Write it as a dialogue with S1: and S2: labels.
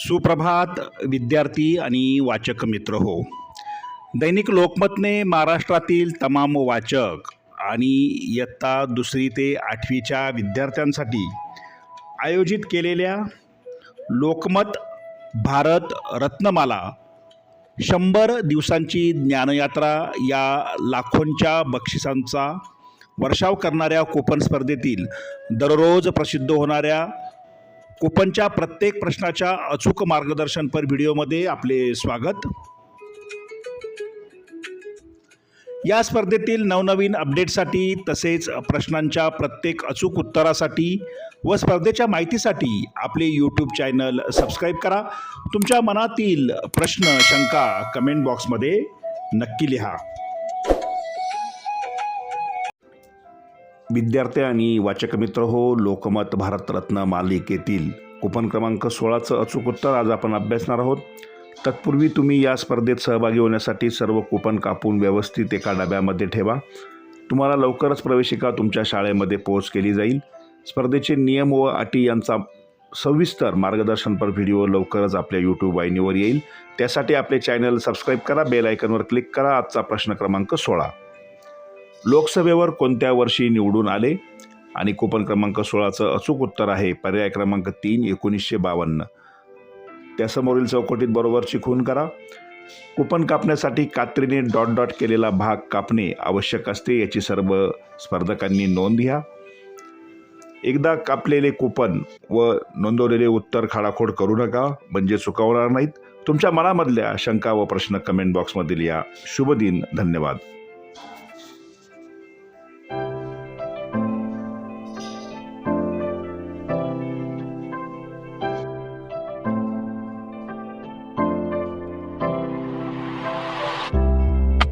S1: सुप्रभात विद्यार्थी आणि वाचक मित्र हो. दैनिक लोकमतने महाराष्ट्रातील तमाम वाचक आणि इयत्ता 2री ते 8वीच्या विद्यार्थ्यांसाठी आयोजित केलेल्या लोकमत भारत रत्नमाला 100 दिवसांची ज्ञानयात्रा या लाखोंच्या बक्षिसांचा वर्षाव करणाऱ्या कूपन स्पर्धेतील दररोज प्रसिद्ध होणाऱ्या कूपनच्या प्रत्येक प्रश्नाच्या अचूक मार्गदर्शनपर व्हिडिओमध्ये आपले स्वागत. या स्पर्धेतील नवनवीन अपडेटसाठी तसेच प्रश्नांच्या प्रत्येक अचूक उत्तरासाठी व स्पर्धेच्या माहितीसाठी आपले यूट्यूब चॅनल सबस्क्राईब करा. तुमच्या मनातील प्रश्न शंका कमेंट बॉक्समध्ये नक्की लिहा. विद्यार्थी आणि वाचक मित्र हो, लोकमत भारतरत्न मालिकेतील कूपन क्रमांक 16चं अचूक उत्तर आज आपण अभ्यासणार आहोत. तत्पूर्वी तुम्ही या स्पर्धेत सहभागी होण्यासाठी सर्व कूपन कापून व्यवस्थित एका डब्यामध्ये ठेवा. तुम्हाला लवकरच प्रवेशिका तुमच्या शाळेमध्ये पोच केली जाईल. स्पर्धेचे नियम व अटी यांचा सविस्तर मार्गदर्शनपर व्हिडिओ लवकरच आपल्या यूट्यूब वाहिनीवर येईल. त्यासाठी आपले चॅनल सबस्क्राईब करा, बेल आयकॉनवर क्लिक करा. आजचा प्रश्न क्रमांक 16, लोकसभेवर कोणत्या वर्षी निवडून आले? आणि कूपन क्रमांक 16चं अचूक उत्तर आहे पर्याय क्रमांक 3, 1952. त्यासमोरील चौकटीत बरोबरची खूण करा. कूपन कापण्यासाठी कात्रीने डॉट डॉट केलेला भाग कापणे आवश्यक असते, याची सर्व स्पर्धकांनी नोंद घ्या. एकदा कापलेले कूपन व नोंदवलेले उत्तर खाडाखोड करू नका, म्हणजे चुकवणार नाहीत. तुमच्या मनामधल्या शंका व प्रश्न कमेंट बॉक्समध्ये लिहा. शुभ दिन. धन्यवाद.